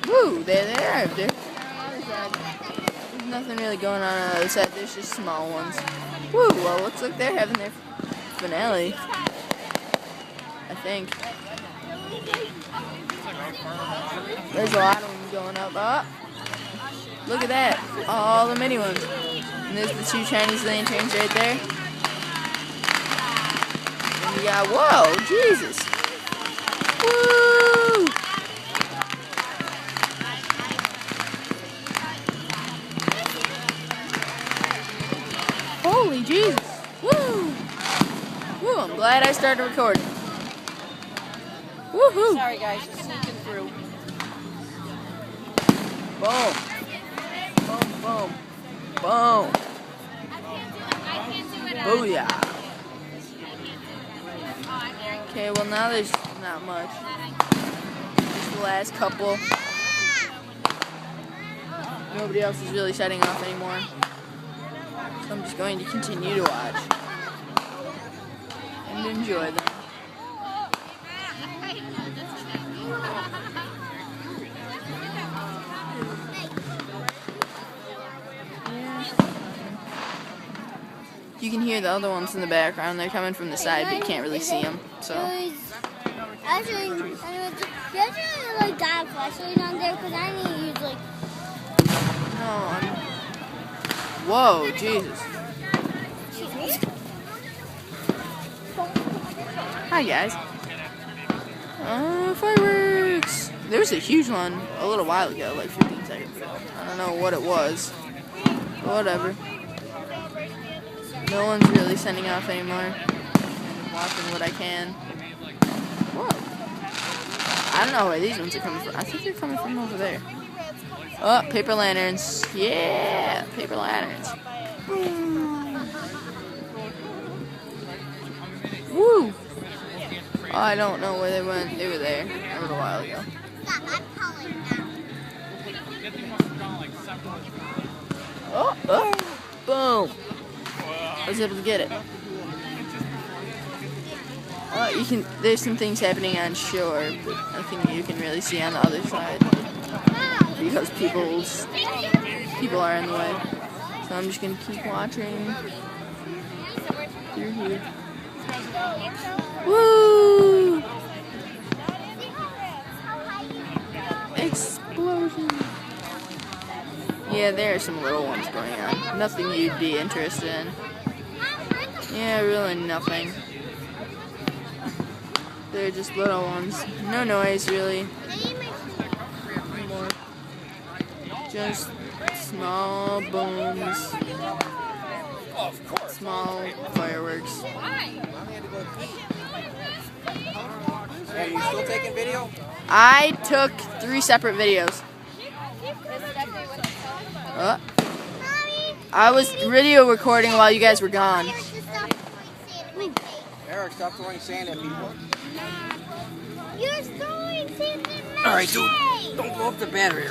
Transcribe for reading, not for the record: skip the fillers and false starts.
Woo, there they are. There's nothing really going on the other side. There's just small ones. Woo, well, looks like they're having their finale. I think. There's a lot of them going up. Oh, look at that. All the mini ones. And there's the two Chinese lanterns right there. And we got, whoa, Jesus. Woo! Holy Jesus. Woo! Woo, I'm glad I started recording. Woohoo! Sorry guys, just sneaking through. Boom. Boom, boom. Boom. Booyah. Okay, well now there's not much. Just the last couple. Nobody else is really shutting off anymore. So I'm just going to continue to watch. And enjoy them. You can hear the other ones in the background. They're coming from the side, but you can't really see them. So. Actually, you like got a flashlight on there because I need to use like. No. Whoa, Jesus. Hi guys. Fireworks. There was a huge one a little while ago, like 15 seconds ago. I don't know what it was. But whatever. No one's really sending off anymore. I'm watching what I can. Whoa. I don't know where these ones are coming from. I think they're coming from over there. Oh, paper lanterns. Yeah, paper lanterns. Woo. Oh, I don't know where they went. They were there a little while ago. Oh, oh. Boom. I was able to get it. You can. There's some things happening on shore, but nothing you can really see on the other side because people are in the way. So I'm just gonna keep watching through here. Woo! Explosion! Yeah, there are some little ones going on. Nothing you'd be interested in. Yeah, really nothing. They're just little ones. No noise, really. More. Just small booms. Small fireworks. Are you still taking video? I took 3 separate videos. I was video recording while you guys were gone. Eric, stop throwing sand at people. You're throwing sand in my Alright, dude, don't blow up the battery.